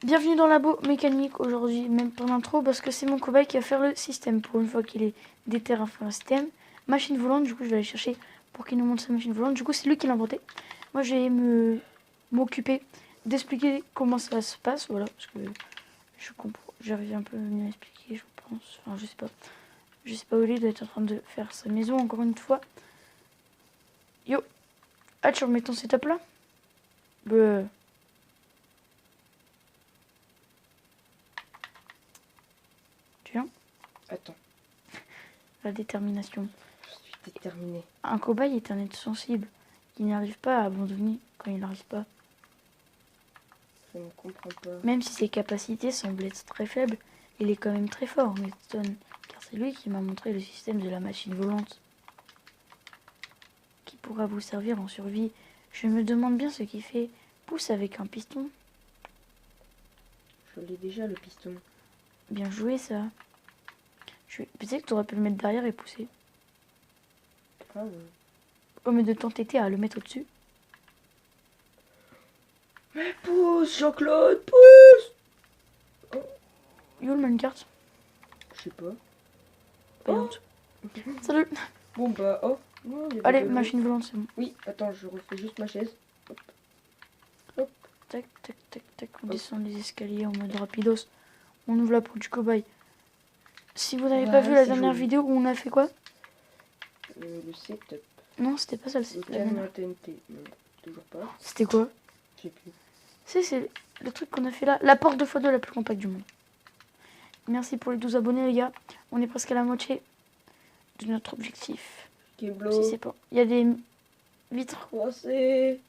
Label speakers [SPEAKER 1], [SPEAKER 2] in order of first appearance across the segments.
[SPEAKER 1] Bienvenue dans Labo Mécanique aujourd'hui, même pour l'intro, parce que c'est mon cobaye qui va faire le système. Pour une fois qu'il est déter à faire un système. Machine volante, du coup je vais aller chercher pour qu'il nous montre sa machine volante. Du coup c'est lui qui l'a inventé. Moi je vais m'occuper d'expliquer comment ça se passe, voilà, parce que je comprends, j'arrive un peu mieux à expliquer, je pense. Enfin je sais pas. Je sais pas où il est d'être en train de faire sa maison encore une fois. Yo. Ah tu remets ton setup là? Tu viens?
[SPEAKER 2] Attends,
[SPEAKER 1] La détermination.
[SPEAKER 2] je suis déterminée.
[SPEAKER 1] Un cobaye est un être sensible qui n'arrive pas à abandonner quand il n'arrive pas.
[SPEAKER 2] Je ne comprends pas.
[SPEAKER 1] Même si ses capacités semblent être très faibles, il est quand même très fort, Winston, car c'est lui qui m'a montré le système de la machine volante, qui pourra vous servir en survie. Je me demande bien ce qu'il fait. Pousse avec un piston.
[SPEAKER 2] Je l'ai déjà, le piston.
[SPEAKER 1] Bien joué, ça. Peut-être que tu aurais pu le mettre derrière et pousser.
[SPEAKER 2] Ah ouais.
[SPEAKER 1] Au lieu de t'entêter à le mettre au-dessus.
[SPEAKER 2] Mais pousse, Jean-Claude, pousse!
[SPEAKER 1] Yo, le minecart.
[SPEAKER 2] Je sais pas.
[SPEAKER 1] Payante. Salut.
[SPEAKER 2] Bon bah, oh. Non, il y avait
[SPEAKER 1] Allez,
[SPEAKER 2] de l'eau.
[SPEAKER 1] machine volante, c'est bon.
[SPEAKER 2] Oui, attends, je refais juste ma chaise.
[SPEAKER 1] Tac, tac, tac, tac. On descend les escaliers en mode rapidos. On ouvre la porte du cobaye. Si vous n'avez pas vu la
[SPEAKER 2] c'est
[SPEAKER 1] dernière
[SPEAKER 2] joli.
[SPEAKER 1] vidéo où on a fait quoi?
[SPEAKER 2] Le setup.
[SPEAKER 1] Non, c'était pas ça.
[SPEAKER 2] Le
[SPEAKER 1] C'était
[SPEAKER 2] canon TNT. Non, toujours pas.
[SPEAKER 1] C'était quoi?
[SPEAKER 2] Je sais plus.
[SPEAKER 1] C'est le truc qu'on a fait là. La porte 2x2 la plus compacte du monde. Merci pour les 12 abonnés, les gars. On est presque à la moitié de notre objectif.
[SPEAKER 2] Keblo.
[SPEAKER 1] Si c'est pas. Il y a des vitres.
[SPEAKER 2] Croisé.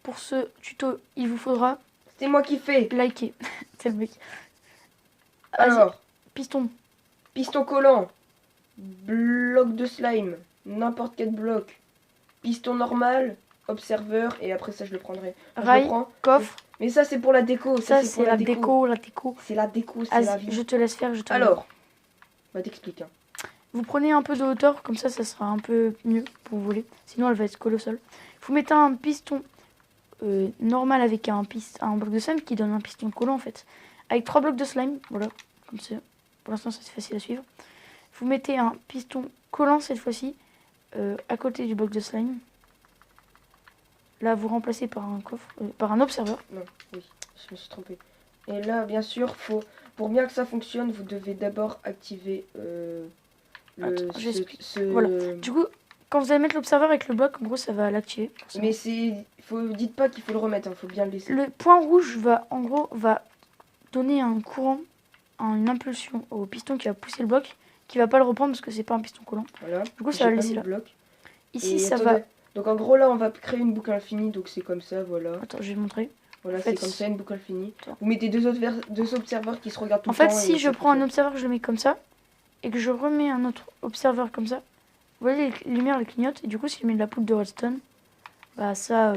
[SPEAKER 1] Pour ce tuto, il vous faudra
[SPEAKER 2] C'est moi qui fais.
[SPEAKER 1] liker. C'est le mec. Vas-y,
[SPEAKER 2] Alors,
[SPEAKER 1] piston.
[SPEAKER 2] piston collant. Bloc de slime. N'importe quel bloc. Piston normal. Observeur. Et après ça, je le prendrai. Enfin, je le
[SPEAKER 1] Rail,
[SPEAKER 2] prends.
[SPEAKER 1] coffre.
[SPEAKER 2] Mais ça, c'est pour la déco.
[SPEAKER 1] Ça,
[SPEAKER 2] pour
[SPEAKER 1] c'est la déco. La déco.
[SPEAKER 2] C'est la déco, c'est
[SPEAKER 1] Vas-y,
[SPEAKER 2] la vie.
[SPEAKER 1] je te laisse faire.
[SPEAKER 2] Alors, on va t'expliquer. Hein.
[SPEAKER 1] Vous prenez un peu de hauteur, comme ça sera un peu mieux pour voler. Sinon, elle va être collée au sol. Vous mettez un piston normal avec un bloc de slime qui donne un piston collant en fait. Avec 3 blocs de slime, voilà, comme ça. Pour l'instant, c'est facile à suivre. Vous mettez un piston collant cette fois-ci à côté du bloc de slime. Là, vous remplacez par un coffre, par un observeur.
[SPEAKER 2] Non, oui, je me suis trompée. Et là, bien sûr, pour bien que ça fonctionne, vous devez d'abord activer
[SPEAKER 1] Attends, j'explique. Voilà. Du coup, quand vous allez mettre l'observeur avec le bloc, en gros, ça va l'activer.
[SPEAKER 2] Mais dites pas qu'il faut le remettre, il faut bien le laisser.
[SPEAKER 1] Le point rouge va donner un courant, une impulsion au piston qui va pousser le bloc, qui va pas le reprendre parce que c'est pas un piston collant.
[SPEAKER 2] Voilà.
[SPEAKER 1] Du coup, ça va le laisser là.
[SPEAKER 2] Bloc.
[SPEAKER 1] Ici,
[SPEAKER 2] Et
[SPEAKER 1] ça
[SPEAKER 2] attendez.
[SPEAKER 1] va.
[SPEAKER 2] Donc en gros là, on va créer une boucle infinie, donc c'est comme ça, voilà.
[SPEAKER 1] Attends, je vais montrer.
[SPEAKER 2] Voilà,
[SPEAKER 1] en fait,
[SPEAKER 2] c'est comme ça, une boucle infinie.
[SPEAKER 1] Attends.
[SPEAKER 2] Vous mettez deux observeurs qui se regardent tout
[SPEAKER 1] En
[SPEAKER 2] le temps.
[SPEAKER 1] fait, si
[SPEAKER 2] et
[SPEAKER 1] je
[SPEAKER 2] ça
[SPEAKER 1] prends un
[SPEAKER 2] fonctionne.
[SPEAKER 1] observeur, je le mets comme ça, et que je remets un autre observeur comme ça, vous voyez les lumières, les clignotent, et du coup, si je mets de la poudre de redstone, bah ça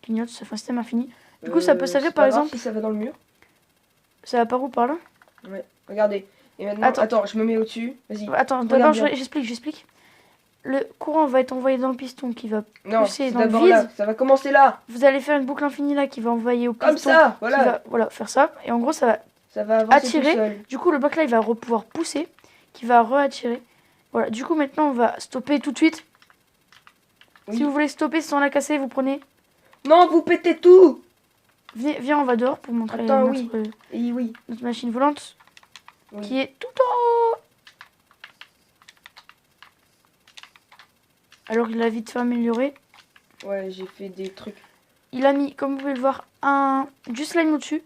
[SPEAKER 1] clignote, ça fait un système infini. Du coup, ça peut servir par exemple.
[SPEAKER 2] Si ça va dans le mur.
[SPEAKER 1] Ça va par où? Par là?
[SPEAKER 2] Ouais, regardez. Et maintenant, attends, je me mets au-dessus. Vas-y.
[SPEAKER 1] Attends, d'abord, j'explique. Le courant va être envoyé dans le piston qui va pousser dans le vide.
[SPEAKER 2] Là. Ça va commencer là.
[SPEAKER 1] Vous allez faire une boucle infinie là qui va envoyer au piston.
[SPEAKER 2] Comme ça, voilà.
[SPEAKER 1] Qui va, faire ça. Et en gros, ça va
[SPEAKER 2] avancer
[SPEAKER 1] attirer.
[SPEAKER 2] Tout seul.
[SPEAKER 1] Du coup, le bloc là, il va pouvoir pousser, qui va re-attirer. Voilà. Du coup, maintenant, on va stopper tout de suite. Oui. Si vous voulez stopper sans la casser, vous prenez.
[SPEAKER 2] Non, vous pétez tout.
[SPEAKER 1] Viens, on va dehors pour montrer notre machine volante qui est tout en haut. Alors il a vite fait améliorer.
[SPEAKER 2] Ouais, j'ai fait des trucs.
[SPEAKER 1] Il a mis, comme vous pouvez le voir, du slime au-dessus.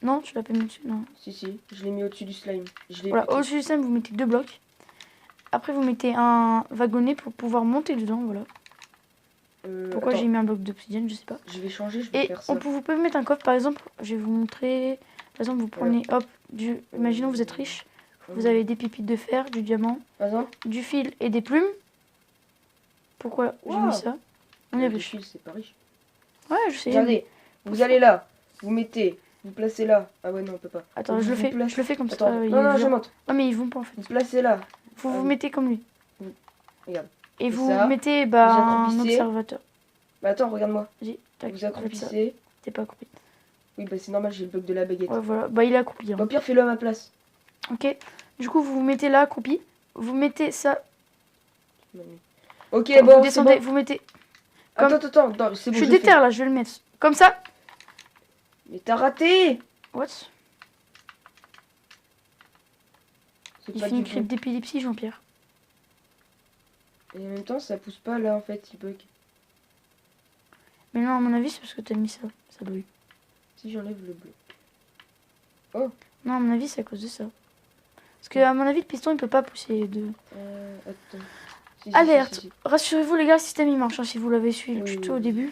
[SPEAKER 1] Non, tu l'as pas mis au-dessus, non.
[SPEAKER 2] Si, je l'ai mis au-dessus du slime.
[SPEAKER 1] Voilà, au-dessus du slime, vous mettez 2 blocs. Après, vous mettez un wagonnet pour pouvoir monter dedans, voilà. Pourquoi j'ai mis un bloc d'obsidienne, je sais pas.
[SPEAKER 2] Je vais changer, je vais faire ça.
[SPEAKER 1] Vous pouvez mettre un coffre, par exemple, je vais vous montrer. Par exemple, vous prenez, hop, imaginons vous êtes riche. Vous avez des pépites de fer, du diamant, du fil et des plumes. Pourquoi j'ai mis ça? On est riche.
[SPEAKER 2] C'est pas riche.
[SPEAKER 1] Ouais, je sais.
[SPEAKER 2] Regardez, vous allez là, vous placez là. Ah ouais, non, on peut pas.
[SPEAKER 1] Attends,
[SPEAKER 2] donc,
[SPEAKER 1] je le fais comme ça.
[SPEAKER 2] Non, je monte.
[SPEAKER 1] Ouais, mais ils vont pas en fait.
[SPEAKER 2] Vous placez là.
[SPEAKER 1] Vous mettez comme lui.
[SPEAKER 2] Regarde.
[SPEAKER 1] Et
[SPEAKER 2] Et
[SPEAKER 1] vous
[SPEAKER 2] ça,
[SPEAKER 1] mettez
[SPEAKER 2] vous
[SPEAKER 1] un
[SPEAKER 2] accroupissez.
[SPEAKER 1] observateur.
[SPEAKER 2] Bah attends, regarde-moi.
[SPEAKER 1] Vas-y, tac,
[SPEAKER 2] Vous
[SPEAKER 1] faites ça.
[SPEAKER 2] accroupissez.
[SPEAKER 1] T'es pas accroupi.
[SPEAKER 2] Oui, bah c'est normal, j'ai le bloc de la baguette.
[SPEAKER 1] Ouais, voilà. Bah, il est accroupi. Hein.
[SPEAKER 2] Au pire, fais-le à ma place.
[SPEAKER 1] Ok. Du coup, vous vous mettez là, accroupi. Vous mettez ça.
[SPEAKER 2] Ok,
[SPEAKER 1] Vous
[SPEAKER 2] bon, c'est
[SPEAKER 1] descendez,
[SPEAKER 2] bon.
[SPEAKER 1] vous mettez. Comme-
[SPEAKER 2] Attends, c'est bon,
[SPEAKER 1] je suis
[SPEAKER 2] je fais.
[SPEAKER 1] déter là, je vais le mettre. Comme ça.
[SPEAKER 2] Mais t'as raté.
[SPEAKER 1] What?
[SPEAKER 2] C'est
[SPEAKER 1] Il
[SPEAKER 2] pas
[SPEAKER 1] fait
[SPEAKER 2] du
[SPEAKER 1] une crise
[SPEAKER 2] bon.
[SPEAKER 1] d'épilepsie, Jean-Pierre.
[SPEAKER 2] Et en même temps, ça pousse pas là, en fait, il bug.
[SPEAKER 1] Mais non, à mon avis, c'est parce que t'as mis ça. Ça doit.
[SPEAKER 2] Si j'enlève le bleu.
[SPEAKER 1] Non, à mon avis, c'est à cause de ça. Parce que, à mon avis, le piston, il peut pas pousser de.
[SPEAKER 2] Attends. Si,
[SPEAKER 1] Alerte!
[SPEAKER 2] si.
[SPEAKER 1] Rassurez-vous, les gars, le système il marche hein, si vous l'avez suivi le
[SPEAKER 2] Oui,
[SPEAKER 1] tuto
[SPEAKER 2] oui,
[SPEAKER 1] au début.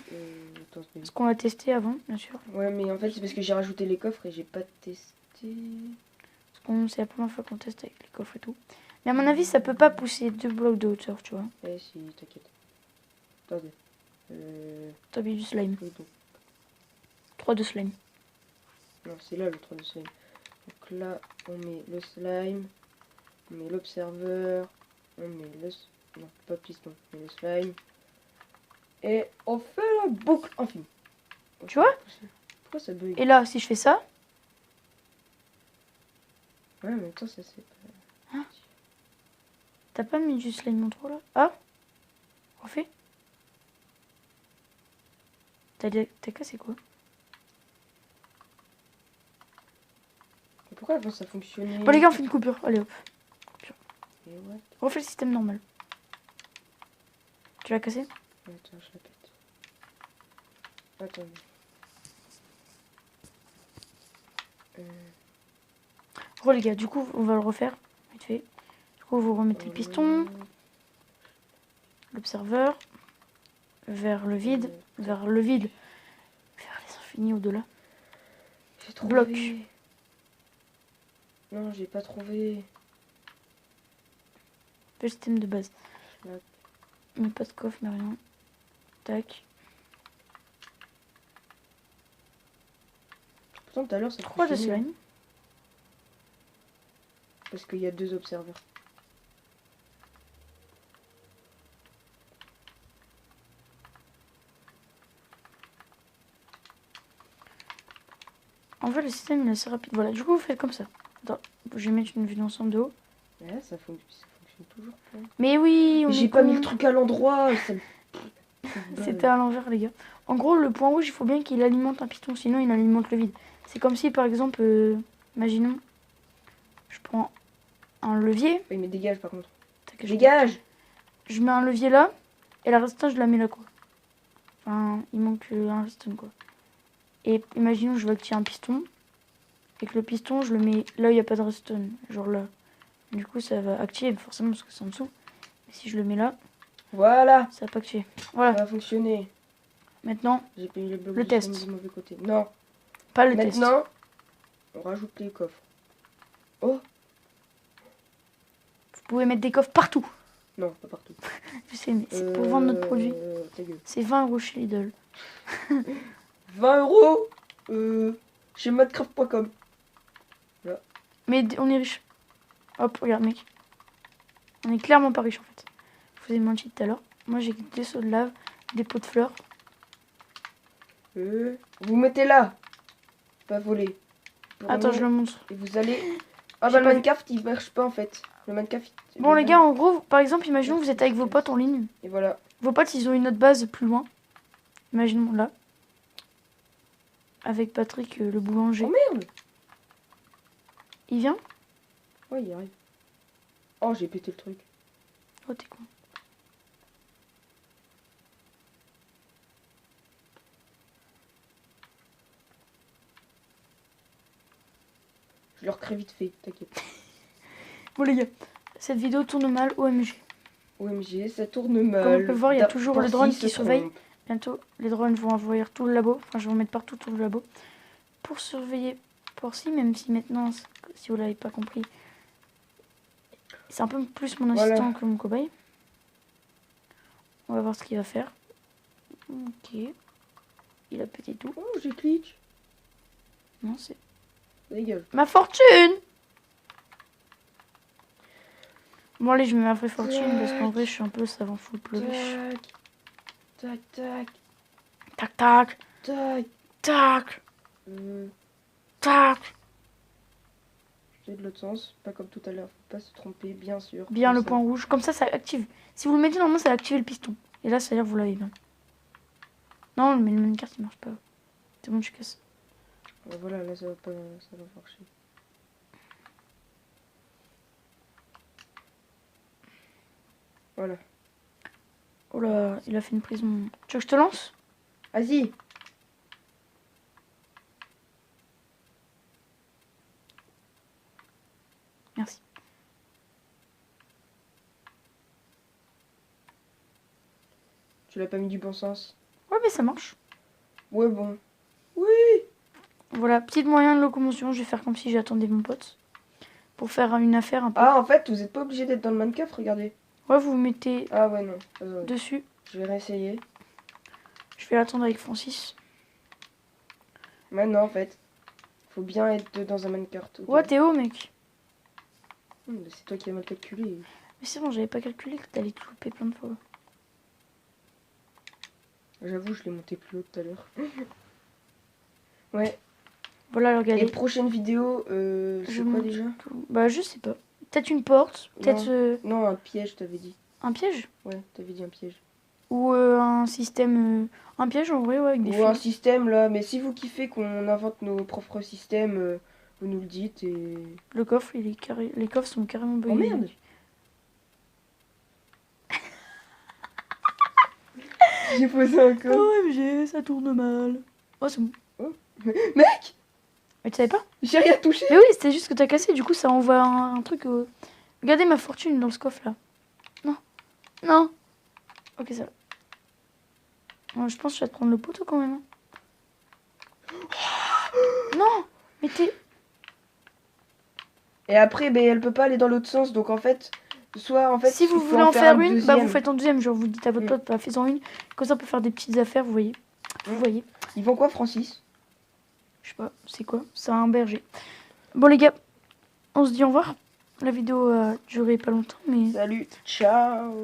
[SPEAKER 2] Attends, c'est
[SPEAKER 1] Parce qu'on l'a testé avant, bien sûr.
[SPEAKER 2] ouais, mais en fait, c'est parce que j'ai rajouté les coffres et j'ai pas testé.
[SPEAKER 1] C'est la première fois qu'on teste avec les coffres et tout. Mais à mon avis, ça peut pas pousser 2 blocs de hauteur, tu vois.
[SPEAKER 2] Eh si, t'inquiète. Attendez.
[SPEAKER 1] T'as mis du slime.
[SPEAKER 2] Oui, donc.
[SPEAKER 1] 3 de slime.
[SPEAKER 2] Non, c'est là le 3 de slime. Donc là, on met le slime. On met l'observeur. On met le... Non, pas le piston. On met le slime. Et on fait la boucle infinie.
[SPEAKER 1] Tu vois?
[SPEAKER 2] Pourquoi ça bug?
[SPEAKER 1] Et là, si je fais ça,
[SPEAKER 2] Ouais, en même temps, ça c'est pas...
[SPEAKER 1] t'as pas mis du slime en trop là? Ah? Refais. T'as cassé quoi?
[SPEAKER 2] Pourquoi avant ça fonctionnait?
[SPEAKER 1] Bon les gars, on fait une coupure. Allez hop.
[SPEAKER 2] Et what?
[SPEAKER 1] Refais le système normal. Tu l'as cassé?
[SPEAKER 2] Attends, je répète. Attendez.
[SPEAKER 1] Re les gars, du coup, on va le refaire. Vite fait. Du coup, vous remettez le piston, l'observeur, vers le vide, vers les infinis au-delà.
[SPEAKER 2] J'ai trouvé.
[SPEAKER 1] Bloc.
[SPEAKER 2] Non, j'ai pas trouvé.
[SPEAKER 1] Fais le système de base.
[SPEAKER 2] Ouais.
[SPEAKER 1] Mais pas de coffre, mais rien. Tac.
[SPEAKER 2] Pourtant, tout à l'heure, ça
[SPEAKER 1] 3 de
[SPEAKER 2] fonctionnait.
[SPEAKER 1] slime.
[SPEAKER 2] Parce qu'il y a 2 observeurs.
[SPEAKER 1] En fait, le système il est assez rapide. Voilà, du coup, vous faites comme ça. Attends, je vais mettre une vue d'ensemble de haut.
[SPEAKER 2] Mais là, ça fonctionne toujours pas.
[SPEAKER 1] Mais oui, on
[SPEAKER 2] J'ai
[SPEAKER 1] est
[SPEAKER 2] pas mis
[SPEAKER 1] con.
[SPEAKER 2] le truc à l'endroit.
[SPEAKER 1] C'était à l'envers, les gars. En gros, le point rouge, il faut bien qu'il alimente un piston, sinon il alimente le vide. C'est comme si, par exemple, imaginons, je prends un levier.
[SPEAKER 2] Oui, mais dégage par contre.
[SPEAKER 1] Tac,
[SPEAKER 2] Dégage!
[SPEAKER 1] Je mets un levier là, et la redstone, je la mets là, quoi. Enfin, il manque un redstone, quoi. Et imaginons, je veux qu'il y ait un piston, et que le piston, je le mets là où il n'y a pas de redstone, genre là. Du coup, ça va activer, forcément, parce que c'est en dessous. Et si je le mets là,
[SPEAKER 2] Voilà!
[SPEAKER 1] ça va pas activer. Voilà,
[SPEAKER 2] Ça va fonctionner.
[SPEAKER 1] maintenant,
[SPEAKER 2] J'ai payé le bloc
[SPEAKER 1] Le
[SPEAKER 2] de
[SPEAKER 1] test.
[SPEAKER 2] slime du mauvais côté. Non.
[SPEAKER 1] pas le test.
[SPEAKER 2] Maintenant, on rajoute les coffres. Oh!
[SPEAKER 1] Vous pouvez mettre des coffres partout.
[SPEAKER 2] Non, pas partout.
[SPEAKER 1] Je sais, mais c'est pour vendre notre produit.
[SPEAKER 2] Ta gueule.
[SPEAKER 1] C'est 20 € chez Lidl.
[SPEAKER 2] 20 euros chez modcraft.com.
[SPEAKER 1] Mais on est riche. Hop, regarde, mec. On est clairement pas riche en fait. Je vous ai menti tout à l'heure. Moi, j'ai des seaux de lave, des pots de fleurs.
[SPEAKER 2] Vous mettez là. Pas voler.
[SPEAKER 1] Attends, je le montre.
[SPEAKER 2] Et vous allez... Ah
[SPEAKER 1] J'ai
[SPEAKER 2] bah le
[SPEAKER 1] pas-
[SPEAKER 2] Minecraft il marche pas en fait. Le Minecraft...
[SPEAKER 1] Bon, les gars, en gros, par exemple, imaginons que vous êtes avec vos potes en ligne.
[SPEAKER 2] Et voilà.
[SPEAKER 1] Vos potes, ils ont une autre base plus loin. Imaginons là. Avec Patrick, le boulanger.
[SPEAKER 2] Oh merde!
[SPEAKER 1] Il vient?
[SPEAKER 2] Ouais, il arrive. Oh, j'ai pété le truc.
[SPEAKER 1] Oh, t'es con.
[SPEAKER 2] Je le recrée vite fait, t'inquiète.
[SPEAKER 1] Bon, les gars, cette vidéo tourne mal, OMG.
[SPEAKER 2] OMG, ça tourne mal.
[SPEAKER 1] Comme on peut le voir, il y a toujours le
[SPEAKER 2] Parsi
[SPEAKER 1] drone
[SPEAKER 2] se
[SPEAKER 1] qui surveille.
[SPEAKER 2] trompe.
[SPEAKER 1] Bientôt, les drones vont envahir tout le labo. Enfin, je vais en mettre partout tout le labo. Pour surveiller Porcy, même si maintenant, si vous l'avez pas compris, c'est un peu plus mon assistant
[SPEAKER 2] Voilà.
[SPEAKER 1] que mon cobaye. On va voir ce qu'il va faire. Ok. Il a pété tout.
[SPEAKER 2] Oh, j'ai glitch.
[SPEAKER 1] Non, c'est...
[SPEAKER 2] Dégage.
[SPEAKER 1] Ma fortune! Bon, allez, je mets ma vraie fortune parce qu'en vrai, je suis un peu savant full pleuvich.
[SPEAKER 2] Tac, tac,
[SPEAKER 1] Tac, tac,
[SPEAKER 2] tac.
[SPEAKER 1] tac,
[SPEAKER 2] Euh,
[SPEAKER 1] tac.
[SPEAKER 2] C'est de l'autre sens, pas comme tout à l'heure. Faut pas se tromper, bien sûr.
[SPEAKER 1] Bien
[SPEAKER 2] comme
[SPEAKER 1] le
[SPEAKER 2] ça.
[SPEAKER 1] point rouge. Comme ça active. Si vous le mettez, normalement, ça va activer le piston. Et là, ça veut dire que vous l'avez bien. Non, mais le minecart, il marche pas. C'est bon, je casse.
[SPEAKER 2] Voilà, là, ça va pas, ça va marcher. Voilà.
[SPEAKER 1] Oh là, il a fait une prison. Tu veux que je te lance?
[SPEAKER 2] Vas-y.
[SPEAKER 1] Merci.
[SPEAKER 2] Tu l'as pas mis du bon sens.
[SPEAKER 1] Ouais, mais ça marche.
[SPEAKER 2] Ouais, bon. Oui.
[SPEAKER 1] Voilà, petit moyen de locomotion. Je vais faire comme si j'attendais mon pote. Pour faire une affaire un peu.
[SPEAKER 2] Ah, en fait, vous êtes pas obligé d'être dans le Minecraft, regardez.
[SPEAKER 1] Ouais, vous vous mettez
[SPEAKER 2] Ah ouais, non. Attendez.
[SPEAKER 1] dessus.
[SPEAKER 2] Je vais réessayer.
[SPEAKER 1] Je vais l'attendre avec Francis.
[SPEAKER 2] Maintenant, en fait, faut bien être dans un Minecraft.
[SPEAKER 1] Ouais, t'es haut, mec.
[SPEAKER 2] C'est toi qui as mal calculé.
[SPEAKER 1] Mais c'est bon, j'avais pas calculé que t'allais tout louper plein de fois.
[SPEAKER 2] J'avoue, je l'ai monté plus haut tout à l'heure. Ouais.
[SPEAKER 1] Voilà,
[SPEAKER 2] Et
[SPEAKER 1] regardez.
[SPEAKER 2] prochaine vidéo, c'est quoi
[SPEAKER 1] monte
[SPEAKER 2] déjà?
[SPEAKER 1] tout. Bah, je sais pas. Peut-être une porte. Peut-être
[SPEAKER 2] Non, un piège, t'avais dit.
[SPEAKER 1] un piège.
[SPEAKER 2] Ouais, t'avais dit un piège.
[SPEAKER 1] Ou un système. Un piège en vrai, ouais, avec des
[SPEAKER 2] Ou un
[SPEAKER 1] fils.
[SPEAKER 2] système là, mais si vous kiffez qu'on invente nos propres systèmes, vous nous le dites et...
[SPEAKER 1] Le coffre, il est carré. Les coffres sont carrément buggés.
[SPEAKER 2] Oh merde. J'ai posé un code.
[SPEAKER 1] OMG, ça tourne mal. Oh, c'est bon.
[SPEAKER 2] Mec,
[SPEAKER 1] Mais tu savais pas?
[SPEAKER 2] j'ai rien touché.
[SPEAKER 1] Mais oui, c'était juste que t'as cassé. Du coup, ça envoie un truc. Regardez ma fortune dans ce coffre là. Non. Non. Ok, ça va. Ouais, je pense que je vais te prendre le poteau quand même. Non. Mais t'es.
[SPEAKER 2] Et après, ben, elle peut pas aller dans l'autre sens, donc en fait, soit en fait,
[SPEAKER 1] Si vous
[SPEAKER 2] il faut
[SPEAKER 1] voulez en faire
[SPEAKER 2] un
[SPEAKER 1] une, bah
[SPEAKER 2] deuxième.
[SPEAKER 1] vous faites en deuxième. Genre, vous dites à votre pote, bah fais-en une. Comme ça, on peut faire des petites affaires, vous voyez. Vous voyez.
[SPEAKER 2] Ils vont quoi, Francis?
[SPEAKER 1] Je sais pas, c'est quoi? C'est un berger. Bon, les gars, on se dit au revoir. La vidéo a duré pas longtemps, mais.
[SPEAKER 2] Salut, ciao.